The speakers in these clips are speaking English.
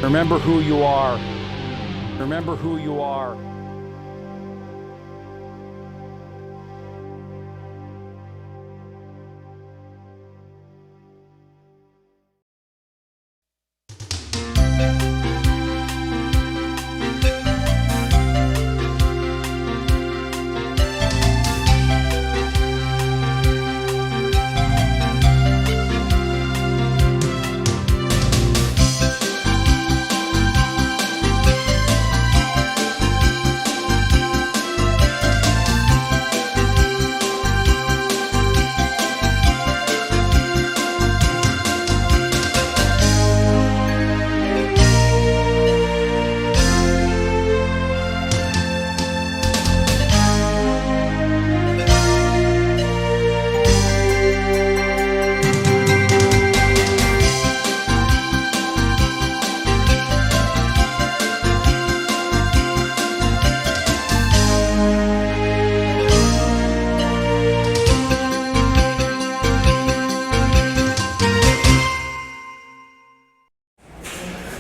Remember who you are. Remember who you are.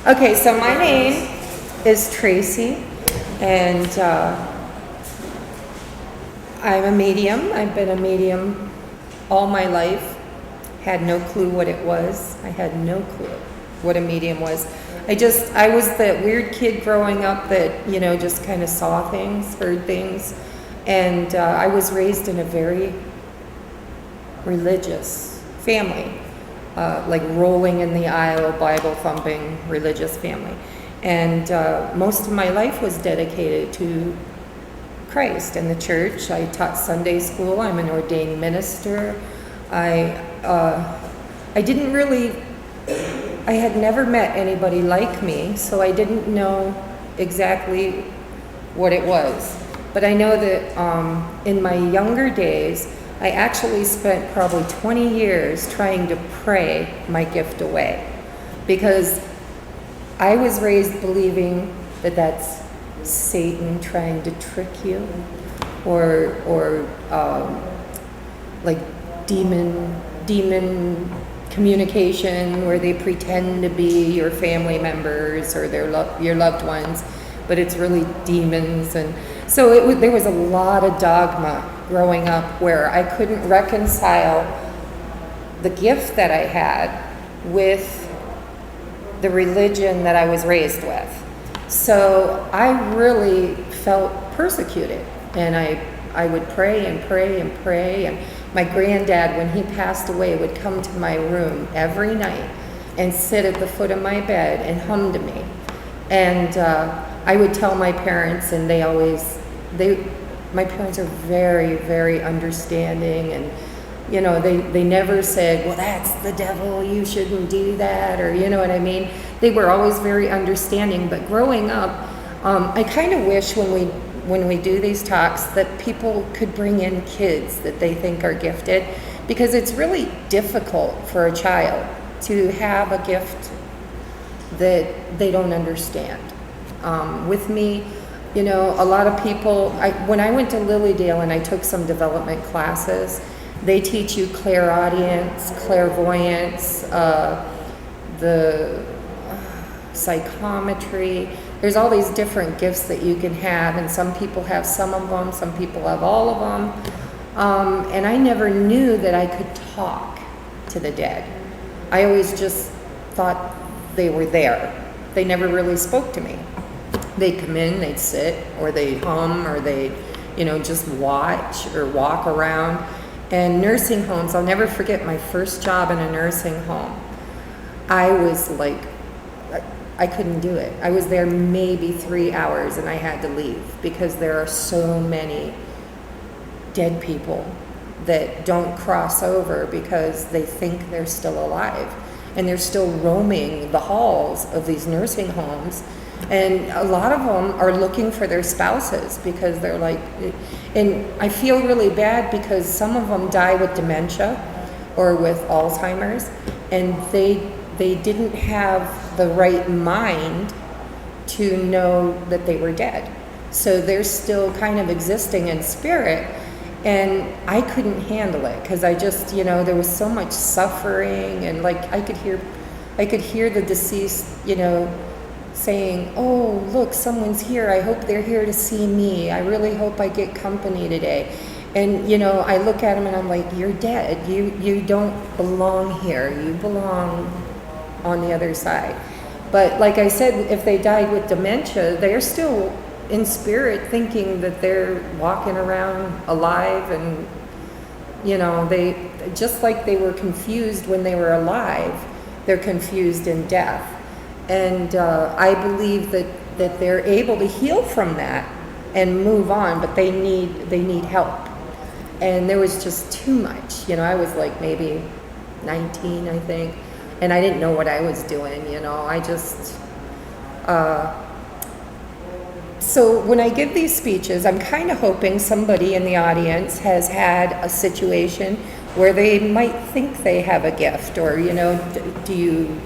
Okay, so my name is Tracie, and I'm a medium. I've been a medium all my life. Had no clue what it was. I had no clue what a medium was. I was that weird kid growing up that, just kind of saw things, heard things. And I was raised in a very religious family. Like rolling in the aisle, Bible thumping, religious family. And most of my life was dedicated to Christ and the church. I taught Sunday school. I'm an ordained minister. I had never met anybody like me, so I didn't know exactly what it was. But I know that in my younger days, I actually spent probably 20 years trying to pray my gift away, because I was raised believing that that's Satan trying to trick you, or like demon communication, where they pretend to be your family members or your loved ones, but it's really demons. And so there was a lot of dogma growing up where I couldn't reconcile the gift that I had with the religion that I was raised with. So I really felt persecuted, and I would pray and pray and pray. And my granddad, when he passed away, would come to my room every night and sit at the foot of my bed and hum to me. And I would tell my parents, and my parents are very, very understanding, and they never said, well, that's the devil, you shouldn't do that, or you know what I mean. They were always very understanding. But growing up, I kind of wish when we do these talks that people could bring in kids that they think are gifted, because it's really difficult for a child to have a gift that they don't understand. With me, a lot of people, when I went to Lilydale and I took some development classes, they teach you clairaudience, clairvoyance, the psychometry. There's all these different gifts that you can have, and some people have some of them, some people have all of them. And I never knew that I could talk to the dead. I always just thought they were there. They never really spoke to me. They'd come in, they'd sit, or they'd hum, or they'd, just watch or walk around. And nursing homes, I'll never forget my first job in a nursing home. I was like, I couldn't do it. I was there maybe 3 hours and I had to leave, because there are so many dead people that don't cross over because they think they're still alive. And they're still roaming the halls of these nursing homes. And a lot of them are looking for their spouses, because they're like, and I feel really bad because some of them die with dementia or with Alzheimer's, and they didn't have the right mind to know that they were dead. So they're still kind of existing in spirit. And I couldn't handle it, because I just, there was so much suffering, and like I could hear the deceased, saying, oh, look, someone's here. I hope they're here to see me. I really hope I get company today. And, you know, I look at them and I'm like, you're dead. You don't belong here. You belong on the other side. But like I said, if they died with dementia, they're still in spirit thinking that they're walking around alive, and, you know, they, just like they were confused when they were alive, they're confused in death. And I believe that they're able to heal from that and move on, but they need help. And there was just too much. You know, I was like maybe 19, I think, and I didn't know what I was doing, you know. I just, so when I give these speeches, I'm kind of hoping somebody in the audience has had a situation where they might think they have a gift, or, you know, do you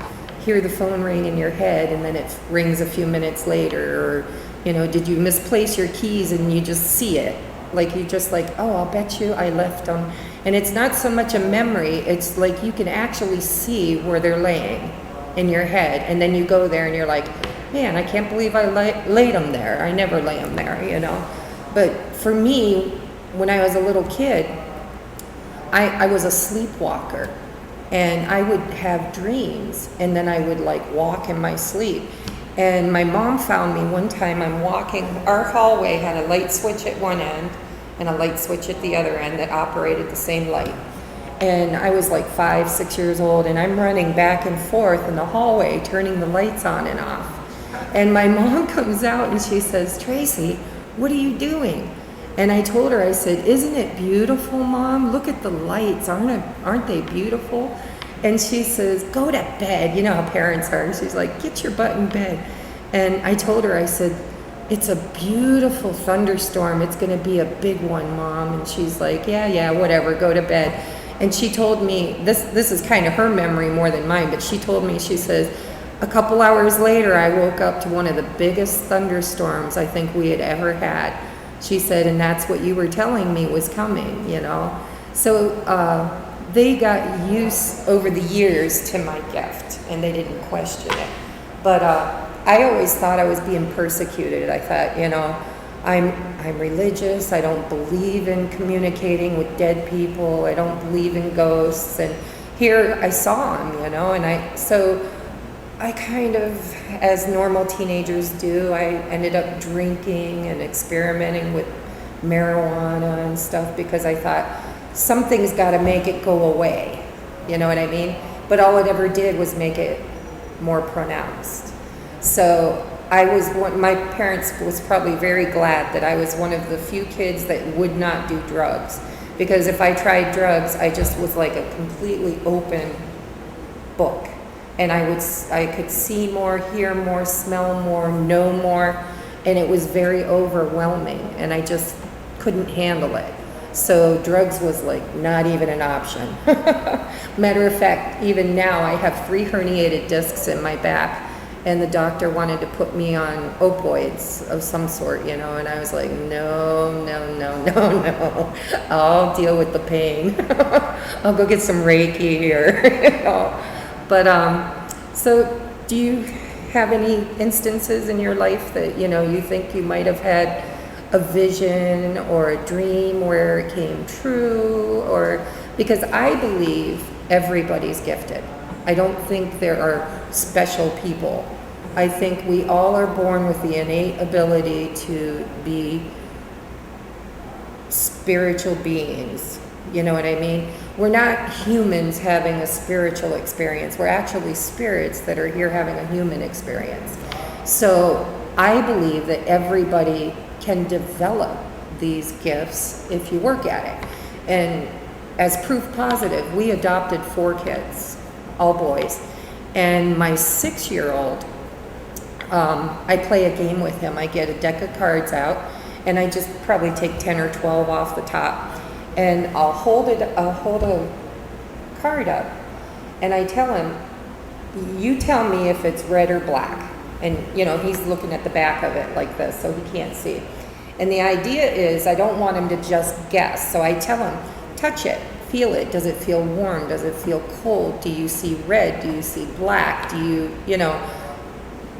hear the phone ring in your head and then it rings a few minutes later, or, you know, did you misplace your keys and you just see it? Like, you just like, oh, I'll bet you I left them. And it's not so much a memory, it's like you can actually see where they're laying in your head, and then you go there and you're like, man, I can't believe I laid them there. I never lay them there, you know. But for me, when I was a little kid, I was a sleepwalker, and I would have dreams, and then I would like walk in my sleep. And my mom found me one time, I'm walking, our hallway had a light switch at one end and a light switch at the other end that operated the same light. And I was like 5, 6 years old, and I'm running back and forth in the hallway, turning the lights on and off. And my mom comes out and she says, Tracie, what are you doing? And I told her, I said, isn't it beautiful, Mom? Look at the lights, aren't they beautiful? And she says, go to bed. You know how parents are. And she's like, get your butt in bed. And I told her, I said, it's a beautiful thunderstorm. It's going to be a big one, Mom. And she's like, yeah, whatever, go to bed. And she told me, this is kind of her memory more than mine, but she told me, she says, a couple hours later, I woke up to one of the biggest thunderstorms I think we had ever had. She said, and that's what you were telling me was coming, you know. So they got used over the years to my gift, and they didn't question it. But I always thought I was being persecuted. I thought, you know, I'm religious. I don't believe in communicating with dead people. I don't believe in ghosts. And here I saw them, you know, and I kind of, as normal teenagers do, I ended up drinking and experimenting with marijuana and stuff because I thought something's got to make it go away. You know what I mean? But all it ever did was make it more pronounced. So my parents was probably very glad that I was one of the few kids that would not do drugs. Because if I tried drugs, I just was like a completely open book. And I could see more, hear more, smell more, know more, and it was very overwhelming, and I just couldn't handle it. So drugs was like not even an option. Matter of fact, even now I have 3 herniated discs in my back, and the doctor wanted to put me on opioids of some sort, you know, and I was like, no, I'll deal with the pain. I'll go get some Reiki or, you know. But, so do you have any instances in your life that, you know, you think you might have had a vision or a dream where it came true? Or, because I believe everybody's gifted. I don't think there are special people. I think we all are born with the innate ability to be spiritual beings. You know what I mean? We're not humans having a spiritual experience. We're actually spirits that are here having a human experience. So I believe that everybody can develop these gifts if you work at it. And as proof positive, we adopted 4 kids, all boys. And my 6-year-old, I play a game with him. I get a deck of cards out, and I just probably take 10 or 12 off the top. And I'll hold a card up, and I tell him, you tell me if it's red or black. And, you know, he's looking at the back of it like this, so he can't see. And the idea is I don't want him to just guess. So I tell him, touch it, feel it. Does it feel warm? Does it feel cold? Do you see red? Do you see black? Do you, you know,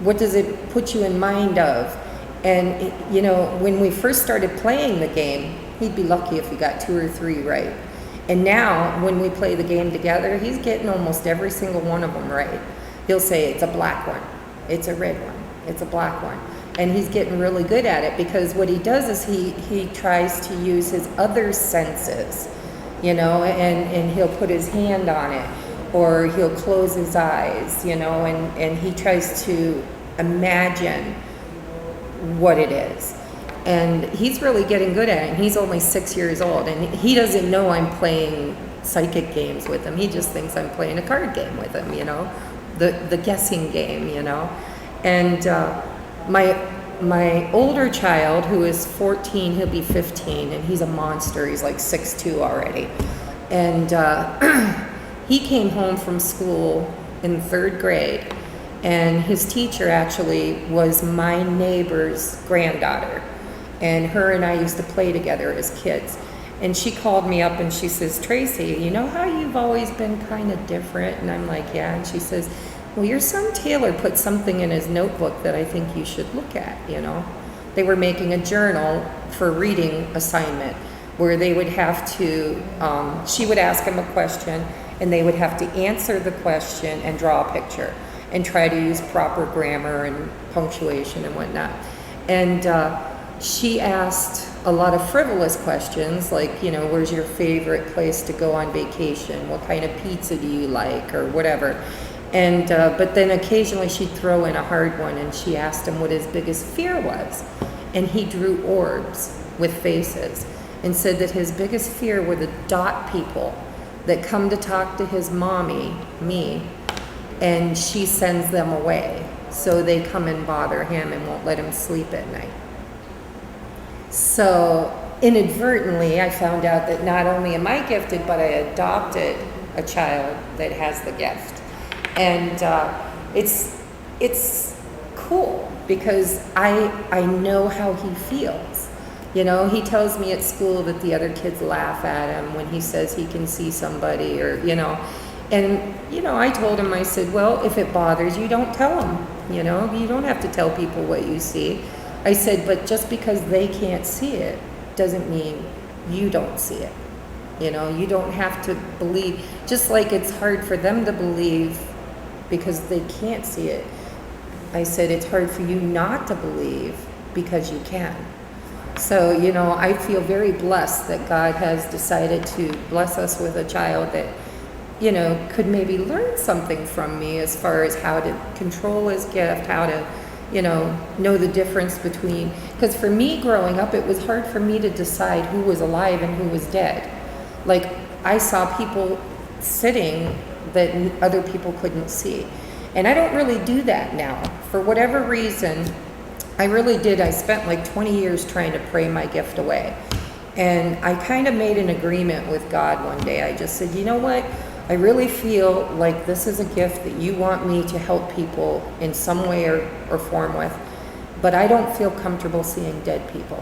what does it put you in mind of? And, you know, when we first started playing the game, he'd be lucky if he got 2 or 3 right. And now, when we play the game together, he's getting almost every single one of them right. He'll say, it's a black one, it's a red one, it's a black one. And he's getting really good at it, because what he does is he tries to use his other senses, you know, and he'll put his hand on it, or he'll close his eyes, you know, and he tries to imagine what it is. And he's really getting good at it. And he's only 6 years old, and he doesn't know I'm playing psychic games with him. He just thinks I'm playing a card game with him, you know, the guessing game, you know. And my older child, who is 14, he'll be 15, and he's a monster. He's like 6'2" already. And he came home from school in 3rd grade, and his teacher actually was my neighbor's granddaughter. And her and I used to play together as kids. And she called me up and she says, Tracie, you know how you've always been kind of different? And I'm like, yeah. And she says, well, your son Taylor put something in his notebook that I think you should look at, you know. They were making a journal for reading assignment where they would have to, she would ask him a question and they would have to answer the question and draw a picture and try to use proper grammar and punctuation and whatnot. And she asked a lot of frivolous questions, like, you know, where's your favorite place to go on vacation? What kind of pizza do you like, or whatever. And but then occasionally she'd throw in a hard one, and she asked him what his biggest fear was. And he drew orbs with faces and said that his biggest fear were the dot people that come to talk to his mommy, me, and she sends them away. So they come and bother him and won't let him sleep at night. So inadvertently, I found out that not only am I gifted, but I adopted a child that has the gift. And it's cool because I know how he feels. You know, he tells me at school that the other kids laugh at him when he says he can see somebody, or, you know. And, you know, I told him, I said, well, if it bothers you, don't tell him. You know, you don't have to tell people what you see. I said, but just because they can't see it doesn't mean you don't see it. You know, you don't have to believe, just like it's hard for them to believe because they can't see it. I said, it's hard for you not to believe because you can. So, you know, I feel very blessed that God has decided to bless us with a child that, you know, could maybe learn something from me as far as how to control his gift, how to, you know the difference between, because for me growing up, it was hard for me to decide who was alive and who was dead. Like, I saw people sitting that other people couldn't see. And I don't really do that now. For whatever reason, I really did. I spent like 20 years trying to pray my gift away. And I kind of made an agreement with God one day. I just said, you know what? I really feel like this is a gift that you want me to help people in some way or form with, but I don't feel comfortable seeing dead people.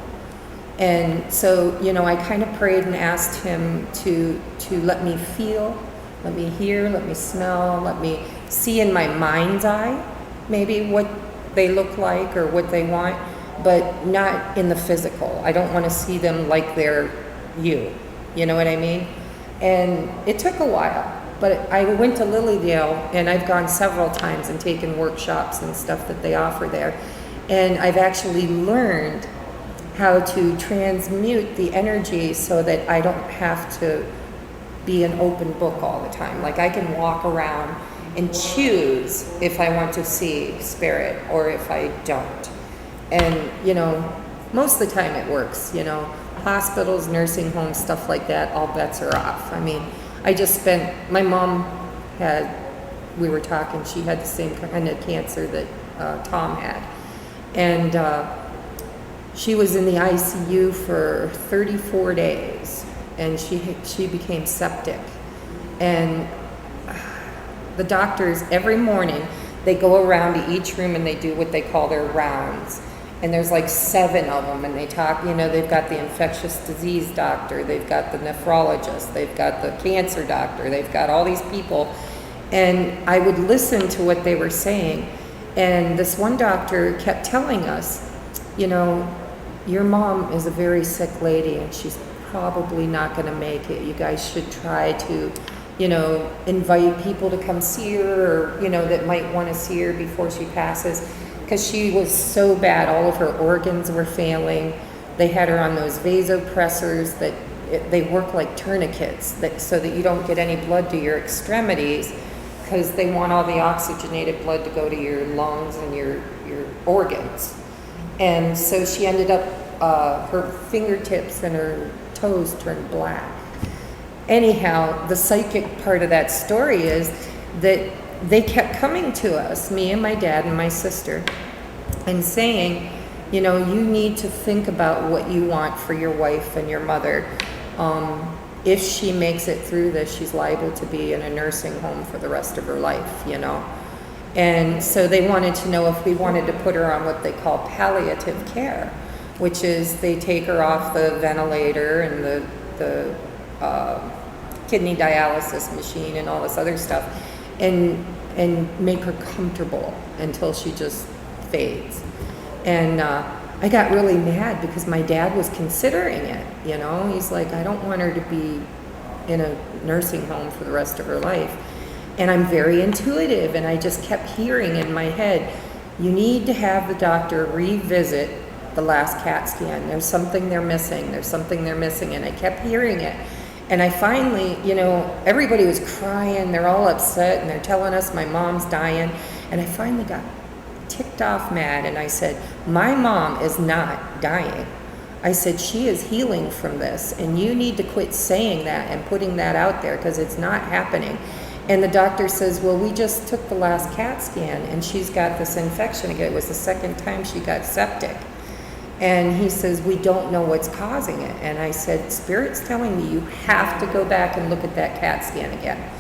And so, you know, I kind of prayed and asked him to let me feel, let me hear, let me smell, let me see in my mind's eye maybe what they look like or what they want, but not in the physical. I don't want to see them like they're you know what I mean? And it took a while, but I went to Lilydale, and I've gone several times and taken workshops and stuff that they offer there. And I've actually learned how to transmute the energy so that I don't have to be an open book all the time. Like, I can walk around and choose if I want to see spirit or if I don't. And, you know, most of the time it works, you know. Hospitals, nursing homes, stuff like that, all bets are off. I mean, my mom we were talking, she had the same kind of cancer that Tom had. And she was in the ICU for 34 days, and she became septic. And the doctors, every morning, they go around to each room and they do what they call their rounds. And there's like 7 of them, and they talk, you know, they've got the infectious disease doctor, they've got the nephrologist, they've got the cancer doctor, they've got all these people. And I would listen to what they were saying, And this one doctor kept telling us, you know, your mom is a very sick lady and she's probably not going to make it. You guys should try to, you know, invite people to come see her, or, you know, that might want to see her before she passes, because she was so bad. All of her organs were failing. They had her on those vasopressors that they work like tourniquets, so that you don't get any blood to your extremities, because they want all the oxygenated blood to go to your lungs and your organs. And so she ended up, her fingertips and her toes turned black. Anyhow, the psychic part of that story is that they kept coming to us, me and my dad and my sister, and saying, you know, you need to think about what you want for your wife and your mother. If she makes it through this, she's liable to be in a nursing home for the rest of her life, you know. And so they wanted to know if we wanted to put her on what they call palliative care, which is they take her off the ventilator and the kidney dialysis machine and all this other stuff, and make her comfortable until she just fades. And I got really mad because my dad was considering it, you know. He's like, I don't want her to be in a nursing home for the rest of her life. And I'm very intuitive, and I just kept hearing in my head, you need to have the doctor revisit the last CAT scan. There's something they're missing. There's something they're missing. And I kept hearing it. And I finally, you know, everybody was crying. They're all upset, and they're telling us my mom's dying. And I finally got ticked off mad, and I said, my mom is not dying. I said, she is healing from this, and you need to quit saying that and putting that out there, because it's not happening. And the doctor says, well, we just took the last CAT scan, and she's got this infection again. It was the second time she got septic. And he says, we don't know what's causing it. And I said, Spirit's telling me you have to go back and look at that CAT scan again.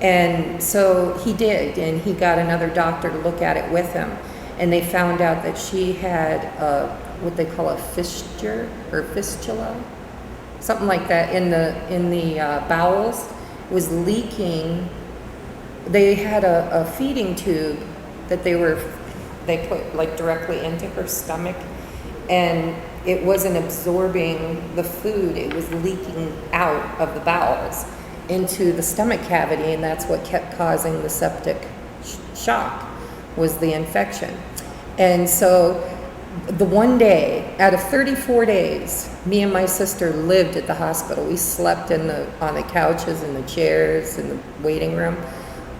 And so he did, and he got another doctor to look at it with him. And they found out that she had what they call a fissure or fistula, something like that in the bowels. It was leaking. They had a feeding tube that they put like directly into her stomach, and it wasn't absorbing the food. It was leaking out of the bowels into the stomach cavity, and that's what kept causing the septic shock, was the infection. And so the one day out of 34 days, me and my sister lived at the hospital. We slept on the couches and the chairs in the waiting room.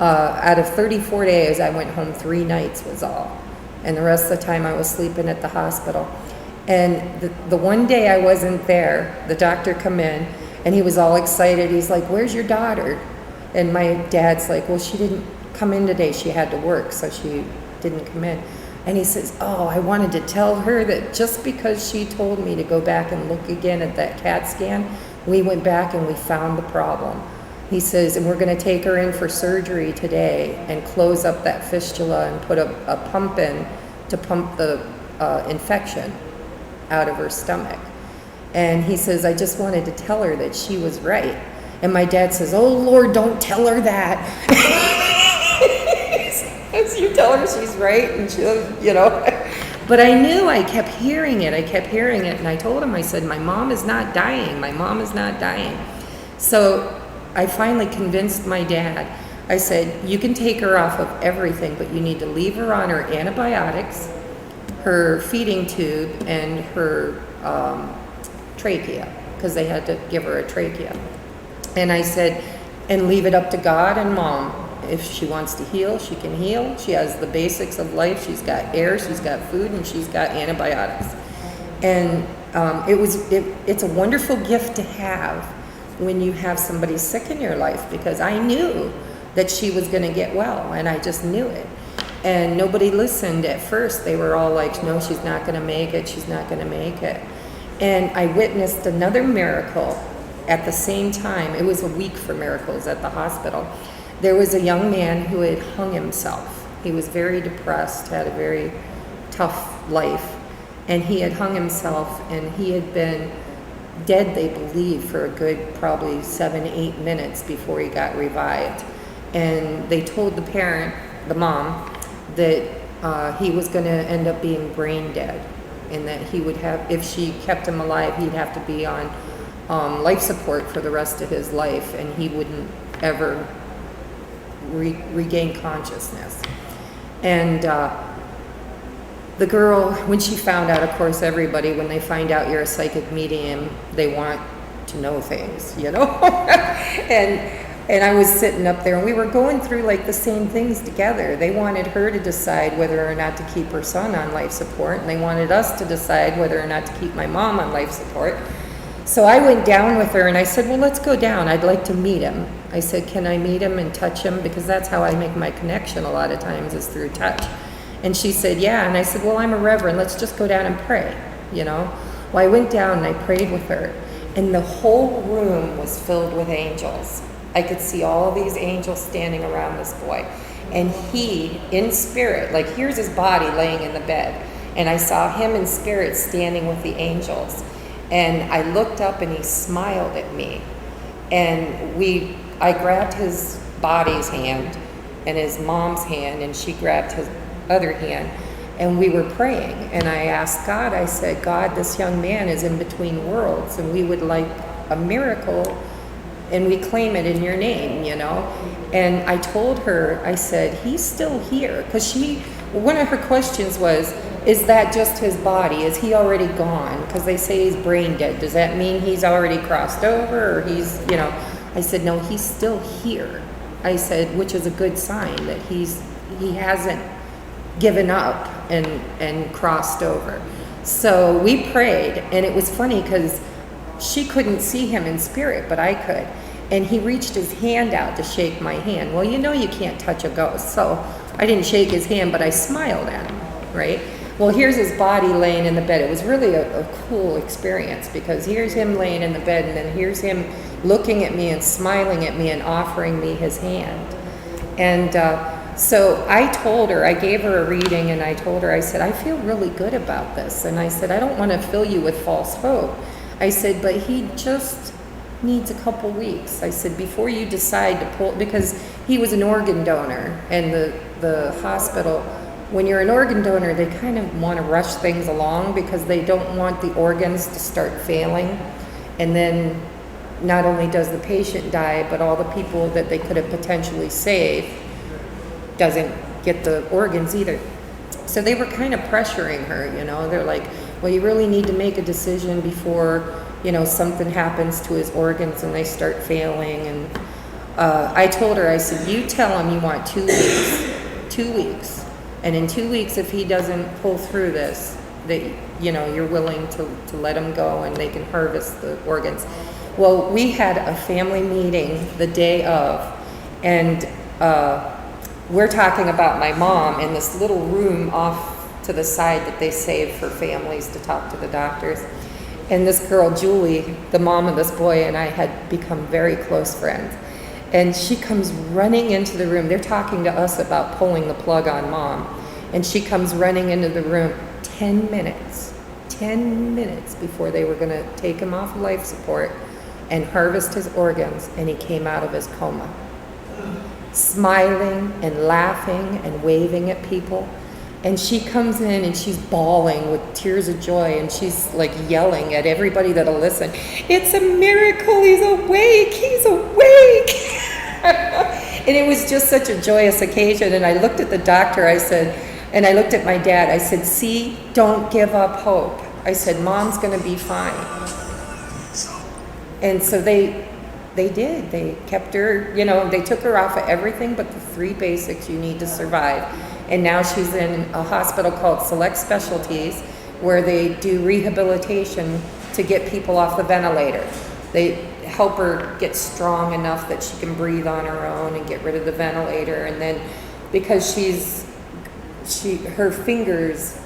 Out of 34 days, I went home 3 nights was all. And the rest of the time I was sleeping at the hospital. And the one day I wasn't there, the doctor come in, and he was all excited. He's like, where's your daughter? And my dad's like, well, she didn't come in today. She had to work, so she didn't come in. And he says, oh, I wanted to tell her that just because she told me to go back and look again at that CAT scan, we went back and we found the problem. He says, and we're going to take her in for surgery today and close up that fistula and put a pump in to pump the infection out of her stomach. And he says, I just wanted to tell her that she was right. And my dad says, oh, Lord, don't tell her that. As you tell her she's right, and she'll, you know. But I knew, I kept hearing it, and I told him, I said, my mom is not dying, my mom is not dying. So I finally convinced my dad. I said, you can take her off of everything, but you need to leave her on her antibiotics, her feeding tube, and her trachea, because they had to give her a trachea. And I said, and leave it up to God and Mom. If she wants to heal, she can heal. She has the basics of life. She's got air, she's got food, and she's got antibiotics. And it's a wonderful gift to have when you have somebody sick in your life, because I knew that she was going to get well, and I just knew it. And nobody listened at first. They were all like, no, she's not going to make it, she's not going to make it. And I witnessed another miracle at the same time. It was a week for miracles at the hospital. There was a young man who had hung himself. He was very depressed, had a very tough life, and he had hung himself, and he had been dead, they believe, for a good probably 7-8 minutes before he got revived. And they told the parent, the mom, that he was going to end up being brain dead, and that he would have, if she kept him alive, he'd have to be on life support for the rest of his life, and he wouldn't ever regain consciousness. And the girl, when she found out, of course, everybody, when they find out you're a psychic medium, they want to know things, you know? And I was sitting up there, and we were going through like the same things together. They wanted her to decide whether or not to keep her son on life support, and they wanted us to decide whether or not to keep my mom on life support. So I went down with her, and I said, well, let's go down. I'd like to meet him. I said, can I meet him and touch him? Because that's how I make my connection a lot of times, is through touch. And she said, yeah. And I said, well, I'm a reverend. Let's just go down and pray, you know? Well, I went down and I prayed with her, and the whole room was filled with angels. I could see all of these angels standing around this boy. And he, in spirit, like here's his body laying in the bed, and I saw him in spirit standing with the angels. And I looked up and he smiled at me. And I grabbed his body's hand and his mom's hand, and she grabbed his other hand, and we were praying. And I asked God, I said, God, this young man is in between worlds, and we would like a miracle, and we claim it in your name, you know? And I told her, I said, he's still here. Because one of her questions was, is that just his body? Is he already gone? Because they say he's brain dead. Does that mean he's already crossed over, or he's, you know? I said, no, he's still here. I said, which is a good sign that he hasn't given up and crossed over. So we prayed, and it was funny because she couldn't see him in spirit, but I could. And he reached his hand out to shake my hand. Well, you know you can't touch a ghost, so I didn't shake his hand, but I smiled at him, right? Well, here's his body laying in the bed. It was really a cool experience, because here's him laying in the bed, and then here's him looking at me and smiling at me and offering me his hand. And so I told her, I gave her a reading, and I told her, I said, I feel really good about this. And I said, I don't want to fill you with false hope. I said, but he just needs a couple weeks. I said, before you decide to pull, because he was an organ donor, and the hospital, when you're an organ donor, they kind of want to rush things along because they don't want the organs to start failing. And then not only does the patient die, but all the people that they could have potentially saved doesn't get the organs either. So they were kind of pressuring her, you know. They're like, well, you really need to make a decision before, you know, something happens to his organs and they start failing. And I told her, I said, you tell him you want 2 weeks. 2 weeks. And in 2 weeks, if he doesn't pull through this, that, you know, you're willing to let him go and they can harvest the organs. Well, we had a family meeting the day of, and we're talking about my mom in this little room off to the side that they save for families to talk to the doctors. And this girl, Julie, the mom of this boy, and I had become very close friends. And she comes running into the room. They're talking to us about pulling the plug on mom. And she comes running into the room 10 minutes before they were going to take him off life support and harvest his organs, and he came out of his coma, smiling and laughing and waving at people. And she comes in and she's bawling with tears of joy, and she's like yelling at everybody that'll listen, it's a miracle, he's awake, he's awake. And it was just such a joyous occasion. And I looked at the doctor, I said, and I looked at my dad, I said, see, don't give up hope. I said, mom's gonna be fine. And so they did. They kept her, you know, they took her off of everything but the 3 basics you need to survive. And now she's in a hospital called Select Specialties, where they do rehabilitation to get people off the ventilator. They help her get strong enough that she can breathe on her own and get rid of the ventilator. And then because her fingers,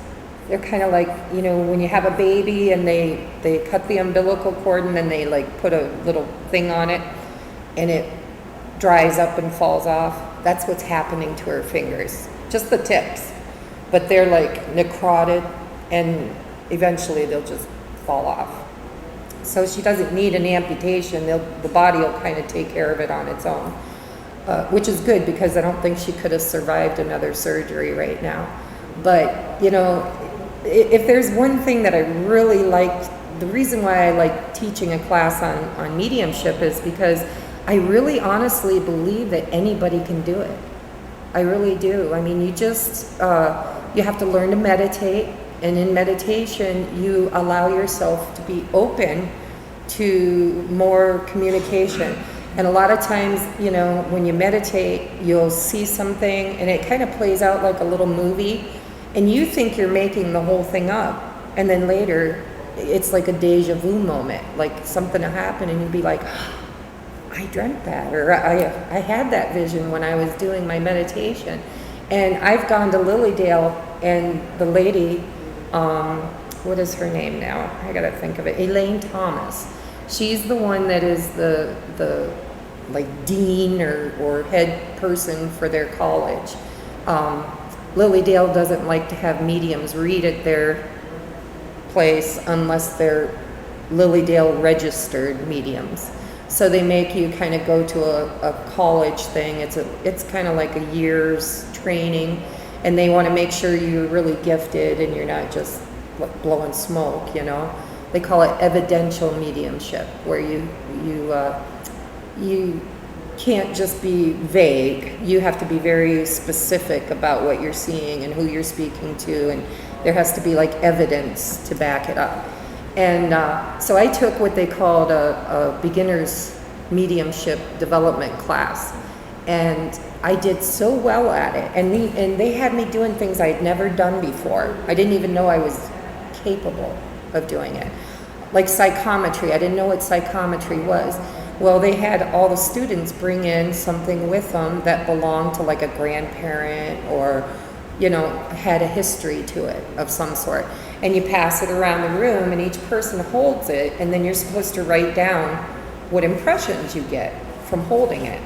they're kind of like, you know, when you have a baby and they cut the umbilical cord and then they like put a little thing on it and it dries up and falls off. That's what's happening to her fingers, just the tips. But they're like necrotic, and eventually they'll just fall off. So she doesn't need an amputation. The body will kind of take care of it on its own, which is good because I don't think she could have survived another surgery right now. But, you know, if there's one thing that I really like, the reason why I like teaching a class on mediumship is because I really honestly believe that anybody can do it. I really do. I mean, you just, you have to learn to meditate, and in meditation, you allow yourself to be open to more communication. And a lot of times, you know, when you meditate, you'll see something and it kind of plays out like a little movie, and you think you're making the whole thing up. And then later, it's like a deja vu moment, like something will happen and you'll be like, I dreamt that, or I had that vision when I was doing my meditation. And I've gone to Lilydale, and the lady, what is her name now? I gotta think of it. Elaine Thomas. She's the one that is the like dean or head person for their college. Lilydale doesn't like to have mediums read at their place unless they're Lilydale registered mediums. So they make you kind of go to a college thing. It's kind of like a year's training, and they want to make sure you're really gifted and you're not just blowing smoke, you know. They call it evidential mediumship, where you can't just be vague. You have to be very specific about what you're seeing and who you're speaking to, and there has to be like evidence to back it up. And so I took what they called a beginner's mediumship development class, and I did so well at it. And they had me doing things I had never done before. I didn't even know I was capable of doing it. Like psychometry, I didn't know what psychometry was. Well, they had all the students bring in something with them that belonged to like a grandparent, or, you know, had a history to it of some sort. And you pass it around the room, and each person holds it, and then you're supposed to write down what impressions you get from holding it.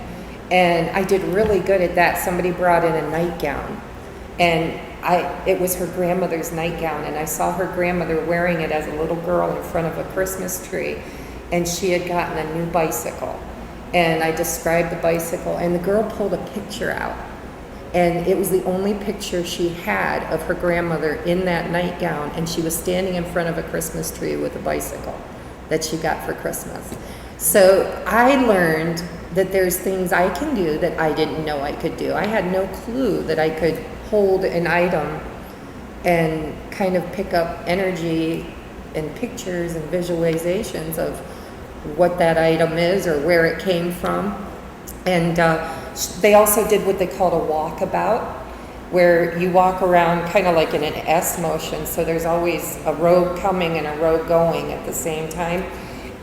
And I did really good at that. Somebody brought in a nightgown, and it was her grandmother's nightgown, and I saw her grandmother wearing it as a little girl in front of a Christmas tree, and she had gotten a new bicycle. And I described the bicycle, and the girl pulled a picture out. And it was the only picture she had of her grandmother in that nightgown, and she was standing in front of a Christmas tree with a bicycle that she got for Christmas. So I learned that there's things I can do that I didn't know I could do. I had no clue that I could hold an item and kind of pick up energy and pictures and visualizations of what that item is or where it came from. And they also did what they called a walkabout, where you walk around kind of like in an S motion. So there's always a row coming and a row going at the same time.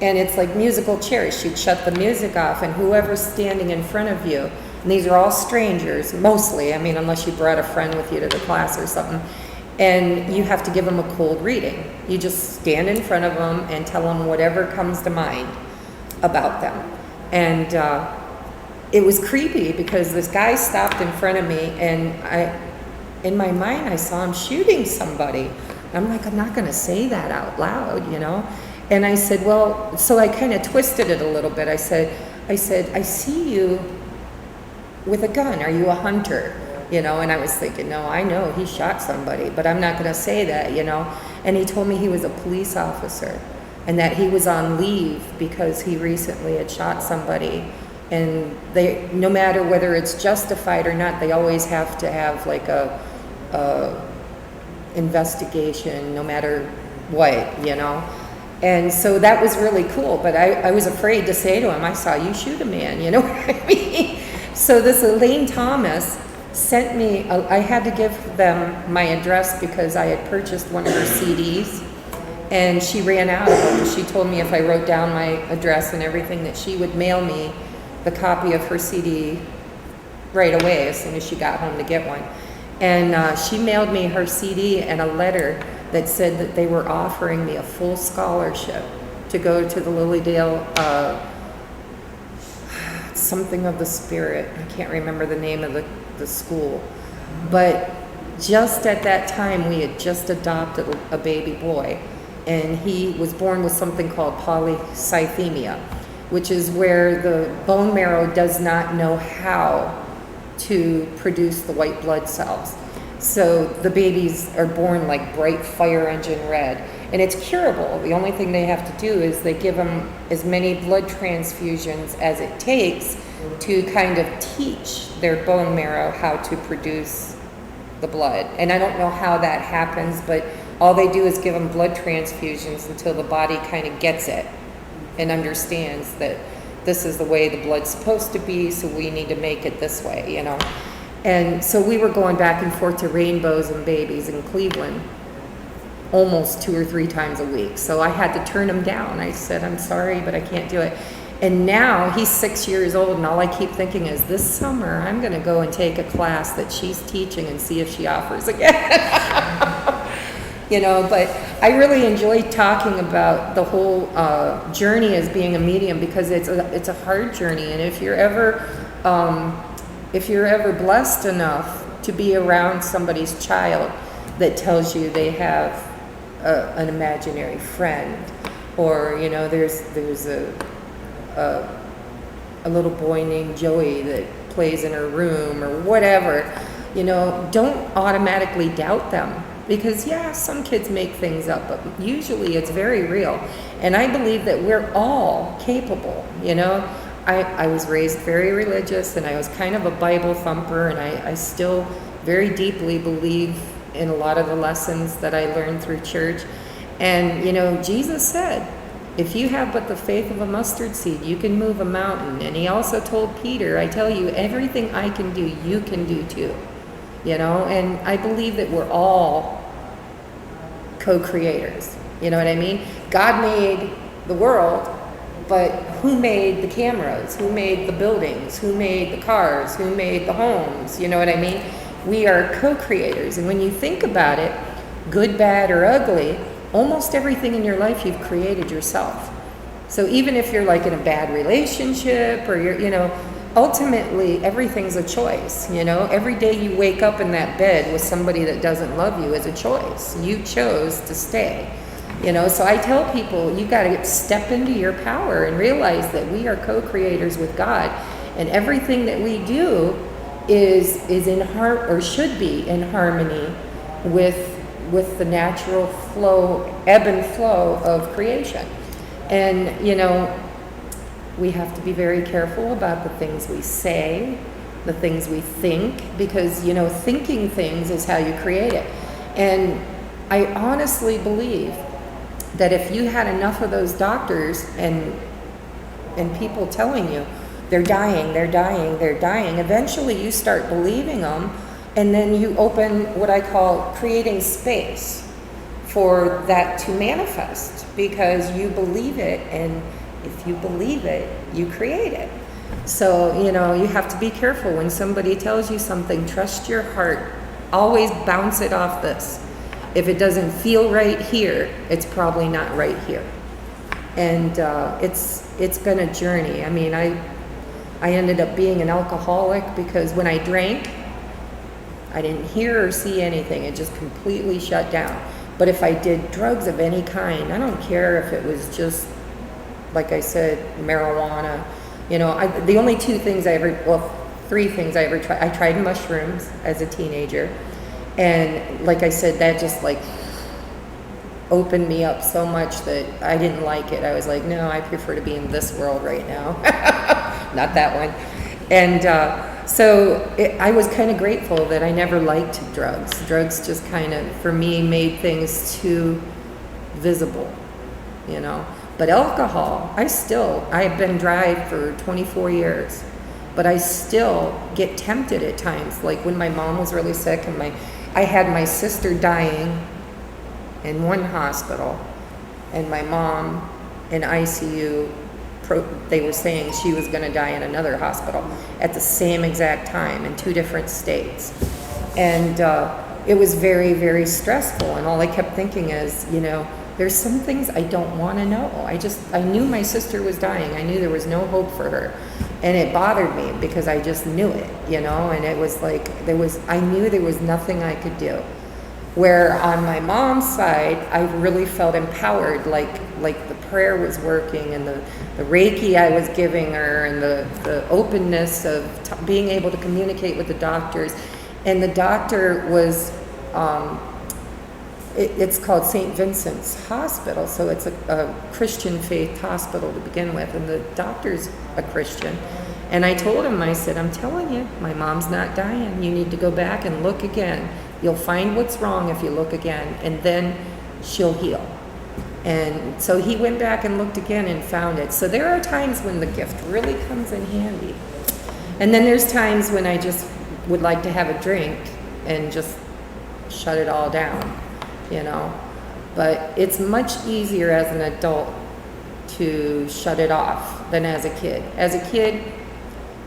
And it's like musical chairs. You'd shut the music off, and whoever's standing in front of you, and these are all strangers, mostly, I mean, unless you brought a friend with you to the class or something, and you have to give them a cold reading. You just stand in front of them and tell them whatever comes to mind about them. And it was creepy because this guy stopped in front of me, and in my mind, I saw him shooting somebody. I'm like, I'm not going to say that out loud, you know? And I said, well, so I kind of twisted it a little bit. I said, I see you with a gun. Are you a hunter? You know, and I was thinking, no, I know he shot somebody, but I'm not going to say that, you know? And he told me he was a police officer and that he was on leave because he recently had shot somebody. And they, no matter whether it's justified or not, they always have to have like a investigation, no matter what, you know? And so that was really cool, but I was afraid to say to him, I saw you shoot a man, you know what I mean? So this Elaine Thomas sent me, I had to give them my address because I had purchased one of her CDs, and she ran out of them. She told me if I wrote down my address and everything that she would mail me the copy of her CD right away as soon as she got home to get one. And she mailed me her CD and a letter that said that they were offering me a full scholarship to go to the Lilydale, something of the Spirit. I can't remember the name of the school. But just at that time, we had just adopted a baby boy, and he was born with something called Polycythemia, which is where the bone marrow does not know how to produce the white blood cells. So the babies are born like bright fire engine red, and it's curable. The only thing they have to do is they give them as many blood transfusions as it takes to kind of teach their bone marrow how to produce the blood. And I don't know how that happens, but all they do is give them blood transfusions until the body kind of gets it and understands that this is the way the blood's supposed to be, so we need to make it this way, you know. And so we were going back and forth to Rainbows and Babies in Cleveland almost 2 or 3 times a week. So I had to turn him down. I said, I'm sorry, but I can't do it. And now he's 6 years old, and all I keep thinking is, this summer I'm going to go and take a class that she's teaching and see if she offers again. You know, but I really enjoy talking about the whole journey as being a medium, because it's a hard journey. And if you're ever blessed enough to be around somebody's child that tells you they have an imaginary friend, or, you know, there's a little boy named Joey that plays in her room or whatever, you know, don't automatically doubt them. Because, yeah, some kids make things up, but usually it's very real. And I believe that we're all capable, you know. I was raised very religious, and I was kind of a Bible thumper, and I still very deeply believe in a lot of the lessons that I learned through church. And, you know, Jesus said, if you have but the faith of a mustard seed, you can move a mountain. And he also told Peter, I tell you, everything I can do, you can do too. You know, and I believe that we're all co-creators. You know what I mean? God made the world, but who made the cameras? Who made the buildings? Who made the cars? Who made the homes? You know what I mean? We are co-creators. And when you think about it, good, bad, or ugly, almost everything in your life you've created yourself. So even if you're like in a bad relationship, or you're, you know, ultimately everything's a choice. You know, every day you wake up in that bed with somebody that doesn't love you is a choice. You chose to stay. You know, so I tell people, you got to step into your power and realize that we are co-creators with God, and everything that we do is in or should be in harmony with the natural flow, ebb and flow of creation. And, you know, we have to be very careful about the things we say, the things we think, because, you know, thinking things is how you create it. And I honestly believe that if you had enough of those doctors and people telling you they're dying, eventually you start believing them, and then you open what I call creating space for that to manifest, because you believe it, and if you believe it, you create it. So, you know, you have to be careful when somebody tells you something. Trust your heart. Always bounce it off this. If it doesn't feel right here, it's probably not right here. And it's been a journey. I mean, I ended up being an alcoholic because when I drank, I didn't hear or see anything. It just completely shut down. But if I did drugs of any kind, I don't care if it was just, like I said, marijuana. You know, the only 3 things I ever tried. I tried mushrooms as a teenager. And like I said, that just like opened me up so much that I didn't like it. I was like, no, I prefer to be in this world right now, not that one. And I was kind of grateful that I never liked drugs. Drugs just kind of, for me, made things too visible, you know. But alcohol, I've been dry for 24 years, but I still get tempted at times. Like when my mom was really sick, and I had my sister dying in one hospital, and my mom in ICU. They were saying she was going to die in another hospital at the same exact time in 2 different states. And it was very, very stressful. And all I kept thinking is, you know, there's some things I don't want to know. I knew my sister was dying. I knew there was no hope for her. And it bothered me because I just knew it, you know, and it was like, I knew there was nothing I could do. Where on my mom's side, I really felt empowered, like the prayer was working, and the Reiki I was giving her, and the openness of being able to communicate with the doctors. And the doctor was, it's called St. Vincents Hospital, so it's a Christian faith hospital to begin with, and the doctor's a Christian. And I told him, I said, I'm telling you, my mom's not dying. You need to go back and look again. You'll find what's wrong if you look again, and then she'll heal. And so he went back and looked again and found it. So there are times when the gift really comes in handy. And then there's times when I just would like to have a drink and just shut it all down, you know. But it's much easier as an adult to shut it off than as a kid. As a kid,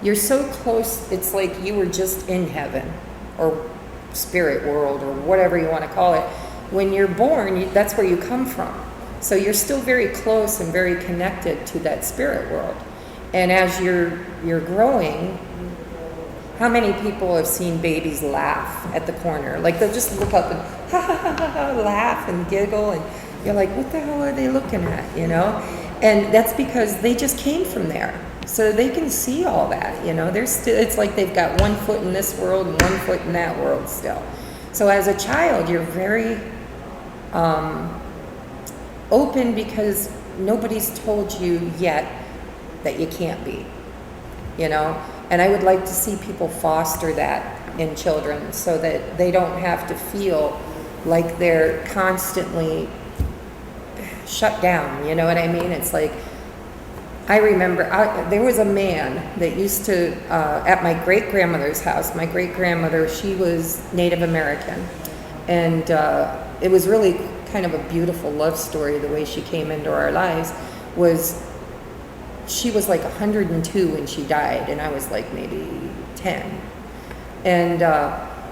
you're so close, it's like you were just in heaven or spirit world or whatever you want to call it. When you're born, that's where you come from. So you're still very close and very connected to that spirit world. And as you're growing, how many people have seen babies laugh at the corner? Like they'll just look up and ha ha ha ha, laugh and giggle, and you're like, what the hell are they looking at, you know? And that's because they just came from there. So they can see all that, you know. They're still, it's like they've got one foot in this world and one foot in that world still. So as a child, you're very open because nobody's told you yet that you can't be, you know. And I would like to see people foster that in children so that they don't have to feel like they're constantly shut down, you know what I mean? It's like, I remember there was a man that used to, at my great-grandmother's house, my great-grandmother, she was Native American. And it was really kind of a beautiful love story, the way she came into our lives. She was like 102 when she died, and I was like maybe 10. And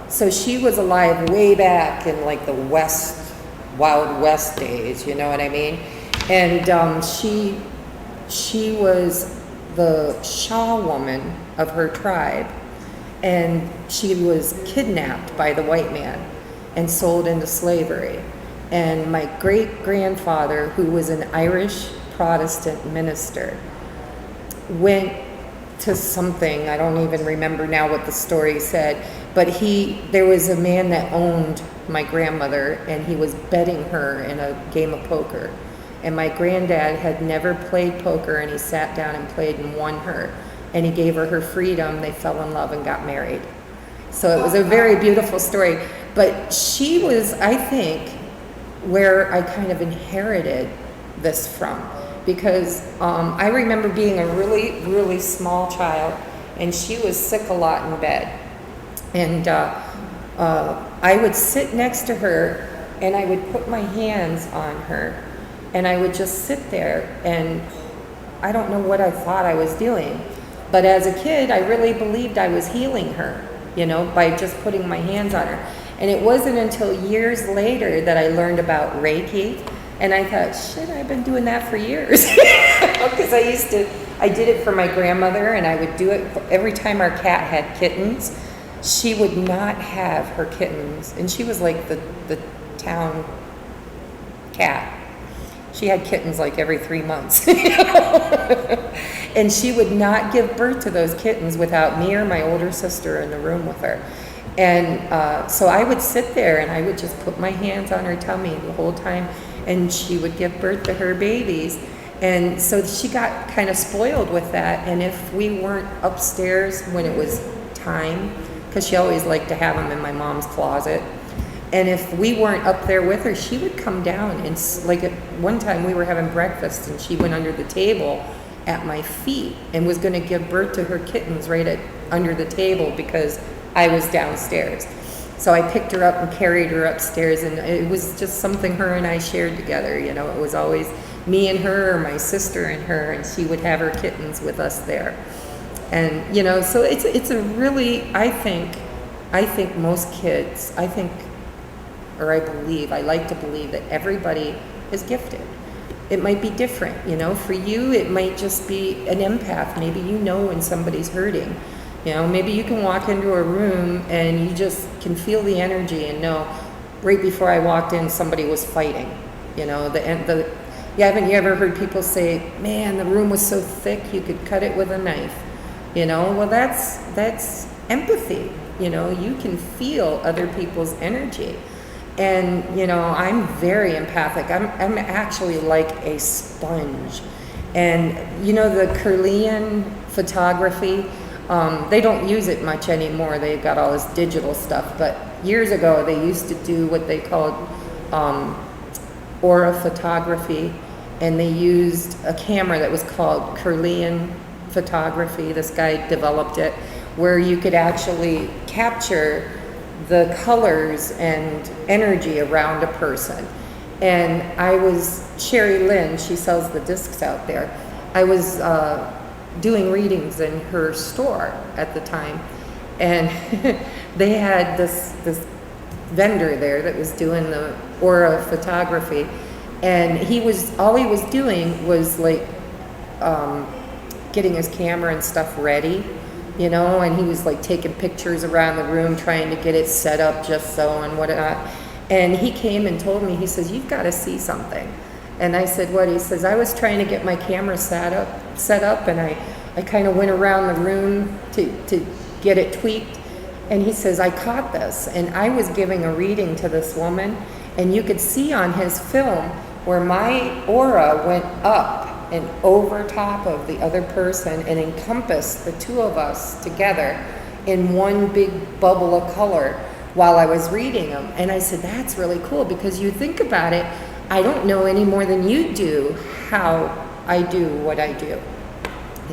so she was alive way back in like the Wild West days, you know what I mean? And she was the Shaw woman of her tribe, and she was kidnapped by the white man and sold into slavery. And my great-grandfather, who was an Irish Protestant minister, went to something, I don't even remember now what the story said, but there was a man that owned my grandmother, and he was betting her in a game of poker. And my granddad had never played poker, and he sat down and played and won her. And he gave her her freedom. They fell in love and got married. So it was a very beautiful story. But she was, I think, where I kind of inherited this from. Because I remember being a really, really small child, and she was sick a lot in bed. And I would sit next to her, and I would put my hands on her, and I would just sit there, and I don't know what I thought I was doing. But as a kid, I really believed I was healing her, you know, by just putting my hands on her. And it wasn't until years later that I learned about Reiki, and I thought, shit, I've been doing that for years. Because I did it for my grandmother, and I would do it every time our cat had kittens. She would not have her kittens, and she was like the town cat. She had kittens like every 3 months. And she would not give birth to those kittens without me or my older sister in the room with her. And so I would sit there, and I would just put my hands on her tummy the whole time, and she would give birth to her babies. And so she got kind of spoiled with that. And if we weren't upstairs when it was time, because she always liked to have them in my mom's closet, and if we weren't up there with her, she would come down. And like at one time we were having breakfast, and she went under the table at my feet and was going to give birth to her kittens right under the table because I was downstairs. So I picked her up and carried her upstairs, and it was just something her and I shared together. You know, it was always me and her, or my sister and her, and she would have her kittens with us there. And you know, so it's a really, I think most kids, I like to believe that everybody is gifted. It might be different, you know. For you, it might just be an empath. Maybe you know when somebody's hurting. You know, maybe you can walk into a room and you just can feel the energy and know right before I walked in somebody was fighting. You know, haven't you ever heard people say, man, the room was so thick you could cut it with a knife? You know, well that's empathy. You know, you can feel other people's energy. And, you know, I'm very empathic. I'm actually like a sponge. And, you know, the Kirlian photography, they don't use it much anymore. They've got all this digital stuff. But years ago, they used to do what they called aura photography. And they used a camera that was called Kirlian photography. This guy developed it, where you could actually capture the colors and energy around a person. And I was, Sherry Lynn, she sells the discs out there. I was doing readings in her store at the time. And they had this vendor there that was doing the aura photography. And all he was doing was like getting his camera and stuff ready, you know, and he was like taking pictures around the room, trying to get it set up just so and whatnot. And he came and told me, he says, "You've got to see something." And I said, "What?" He says, "I was trying to get my camera set up, and I kind of went around the room to get it tweaked." And he says, "I caught this, and I was giving a reading to this woman, and you could see on his film where my aura went up and over top of the other person and encompassed the two of us together in one big bubble of color while I was reading them." And I said, "That's really cool, because you think about it, I don't know any more than you do how I do what I do.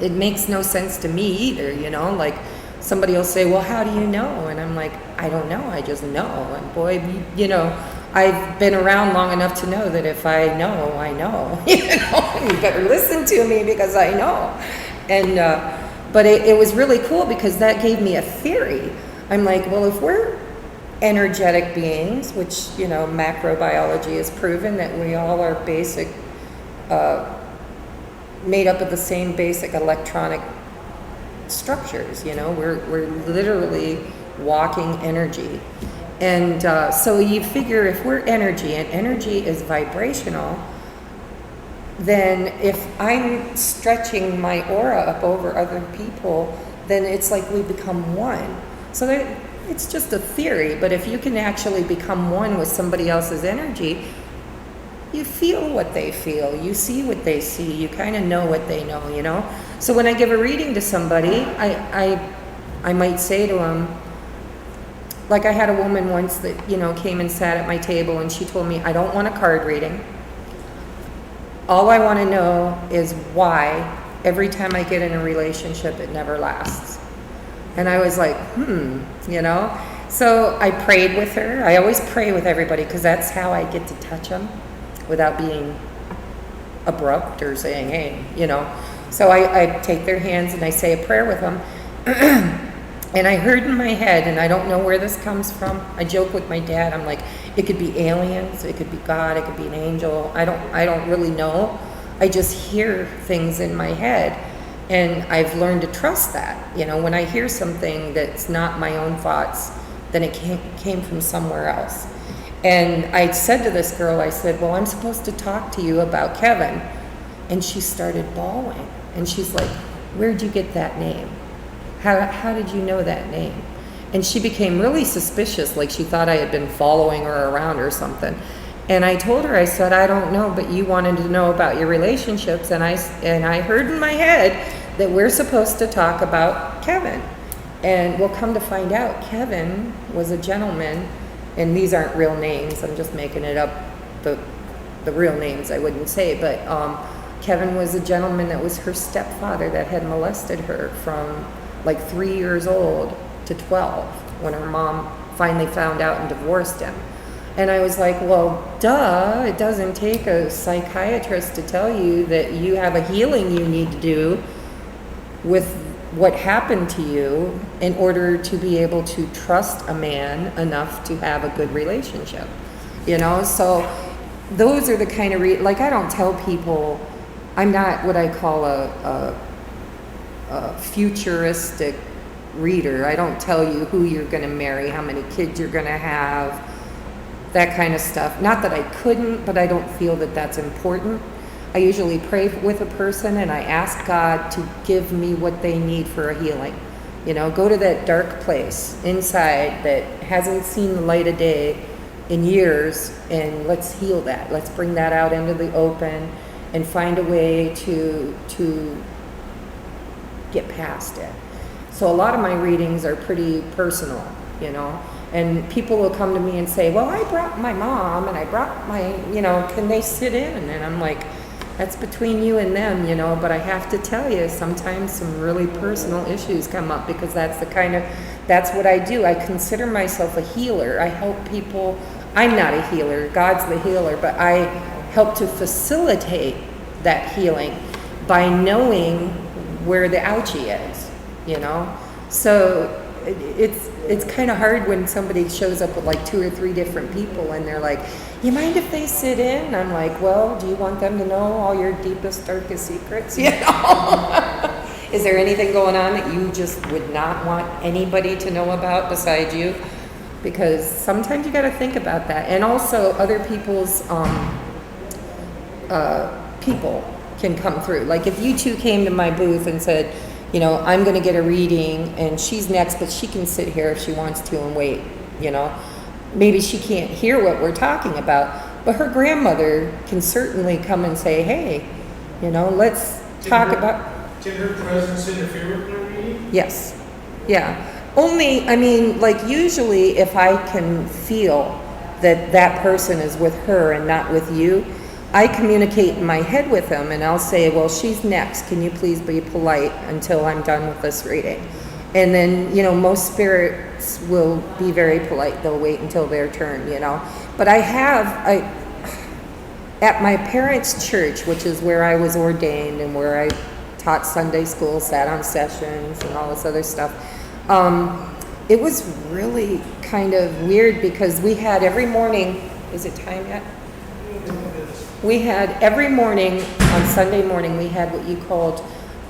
It makes no sense to me either, you know, like somebody will say, 'Well, how do you know?' And I'm like, I don't know, I just know." And boy, you know, I've been around long enough to know that if I know, I know. You know, you better listen to me because I know. And but it was really cool, because that gave me a theory. I'm like, well, if we're energetic beings, which, you know, macrobiology has proven that we all are basic, made up of the same basic electronic structures, you know, we're literally walking energy. And so you figure if we're energy, and energy is vibrational, then if I'm stretching my aura up over other people, then it's like we become one. So it's just a theory, but if you can actually become one with somebody else's energy, you feel what they feel, you see what they see, you kind of know what they know, you know? So when I give a reading to somebody, I might say to them, like I had a woman once that, you know, came and sat at my table, and she told me, "I don't want a card reading. All I want to know is why every time I get in a relationship, it never lasts." And I was like, you know? So I prayed with her. I always pray with everybody, because that's how I get to touch them without being abrupt or saying, "Hey," you know. So I take their hands and I say a prayer with them. And I heard in my head, and I don't know where this comes from. I joke with my dad. I'm like, it could be aliens, it could be God, it could be an angel. I don't really know. I just hear things in my head, and I've learned to trust that. You know, when I hear something that's not my own thoughts, then it came from somewhere else. And I said to this girl, I said, "Well, I'm supposed to talk to you about Kevin." And she started bawling, and she's like, "Where'd you get that name? How did you know that name?" And she became really suspicious, like she thought I had been following her around or something. And I told her, I said, "I don't know, but you wanted to know about your relationships, and I heard in my head that we're supposed to talk about Kevin." And we'll come to find out, Kevin was a gentleman, and these aren't real names, I'm just making it up, the real names I wouldn't say, but Kevin was a gentleman that was her stepfather that had molested her from like 3 years old to 12, when her mom finally found out and divorced him. And I was like, well, duh, it doesn't take a psychiatrist to tell you that you have a healing you need to do with what happened to you in order to be able to trust a man enough to have a good relationship, you know? So those are the kind of, like, I don't tell people, I'm not what I call a futuristic reader. I don't tell you who you're going to marry, how many kids you're going to have, that kind of stuff. Not that I couldn't, but I don't feel that that's important. I usually pray with a person and I ask God to give me what they need for a healing. Go to that dark place inside that hasn't seen the light of day in years, and let's heal that. Let's bring that out into the open and find a way to get past it. So a lot of my readings are pretty personal, and people will come to me and say, well, I brought my mom and I brought my, can they sit in? And I'm like, that's between you and them, but I have to tell you, sometimes some really personal issues come up, because that's what I do. I consider myself a healer. I help people. I'm not a healer, God's the healer, but I help to facilitate that healing by knowing where the ouchie is, So it's kind of hard when somebody shows up with like 2 or 3 different people and they're like, you mind if they sit in? I'm like, well, do you want them to know all your deepest, darkest secrets? Is there anything going on that you just would not want anybody to know about besides you? Because sometimes you got to think about that. And also other people's people can come through. Like if you 2 came to my booth and said, I'm going to get a reading and she's next, but she can sit here if she wants to and wait, Maybe she can't hear what we're talking about, but her grandmother can certainly come and say, hey, let's talk about... Can her presence interfere with my reading? Yes. Yeah. Only, usually if I can feel that that person is with her and not with you, I communicate in my head with them and I'll say, well, she's next. Can you please be polite until I'm done with this reading? And then, most spirits will be very polite. They'll wait until their turn, But at my parents' church, which is where I was ordained and where I taught Sunday school, sat on sessions and all this other stuff, it was really kind of weird because we had every morning, is it time yet? We had every morning, on Sunday morning, we had what you called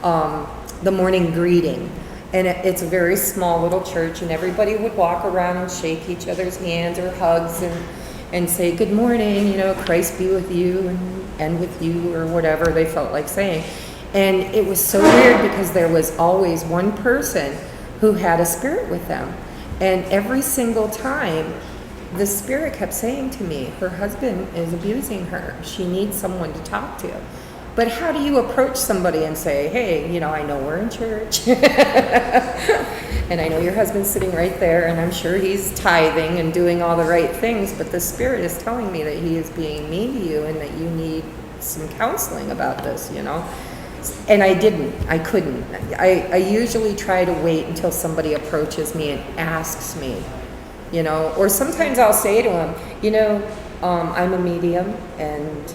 the morning greeting. And it's a very small little church, and everybody would walk around and shake each other's hands or hugs and say, good morning, Christ be with you and with you, or whatever they felt like saying. And it was so weird because there was always one person who had a spirit with them. And every single time, the spirit kept saying to me, her husband is abusing her. She needs someone to talk to. But how do you approach somebody and say, hey, I know we're in church, and I know your husband's sitting right there, and I'm sure he's tithing and doing all the right things, but the spirit is telling me that he is being mean to you and that you need some counseling about this, And I couldn't. I usually try to wait until somebody approaches me and asks me, or sometimes I'll say to him, I'm a medium, and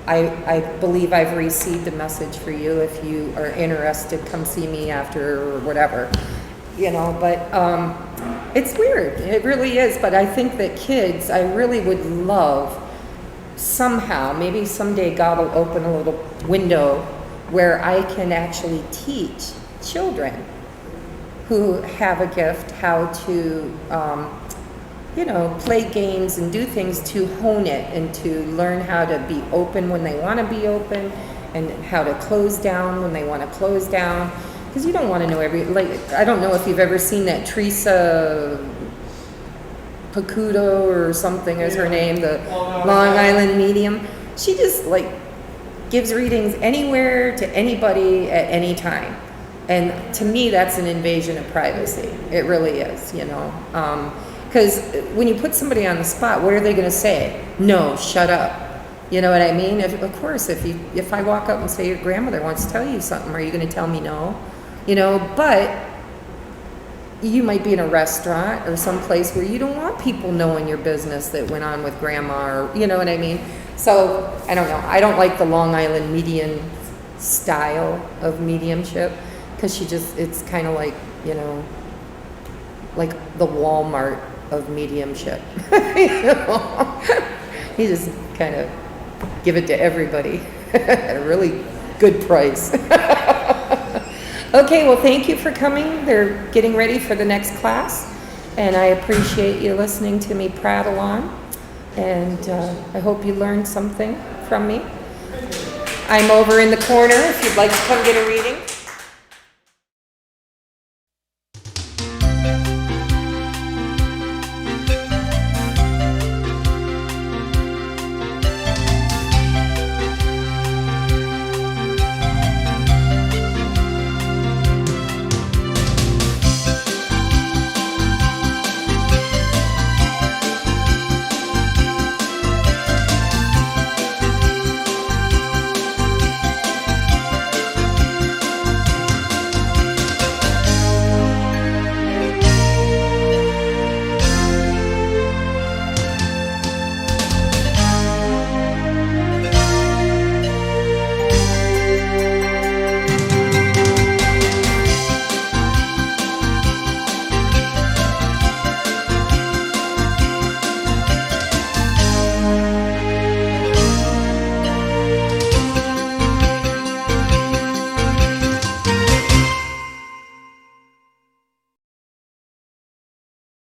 I believe I've received a message for you. If you are interested, come see me after or whatever, but it's weird. It really is. But I think that kids, I really would love somehow, maybe someday God will open a little window where I can actually teach children who have a gift how to play games and do things to hone it and to learn how to be open when they want to be open and how to close down when they want to close down. Because you don't want to know I don't know if you've ever seen that Tracie Pacudo or something is her name, the Long Island medium. She just gives readings anywhere to anybody at any time. And to me, that's an invasion of privacy. It really is, Because when you put somebody on the spot, what are they going to say? No, shut up. You know what I mean? Of course, if I walk up and say your grandmother wants to tell you something, are you going to tell me no? But you might be in a restaurant or someplace where you don't want people knowing your business that went on with grandma, or you know what I mean? So I don't know. I don't like the Long Island medium style of mediumship because it's kind of like the Walmart of mediumship. You just kind of give it to everybody at a really good price. Okay, well, thank you for coming. They're getting ready for the next class, and I appreciate you listening to me prattle on, and I hope you learned something from me. I'm over in the corner if you'd like to come get a reading.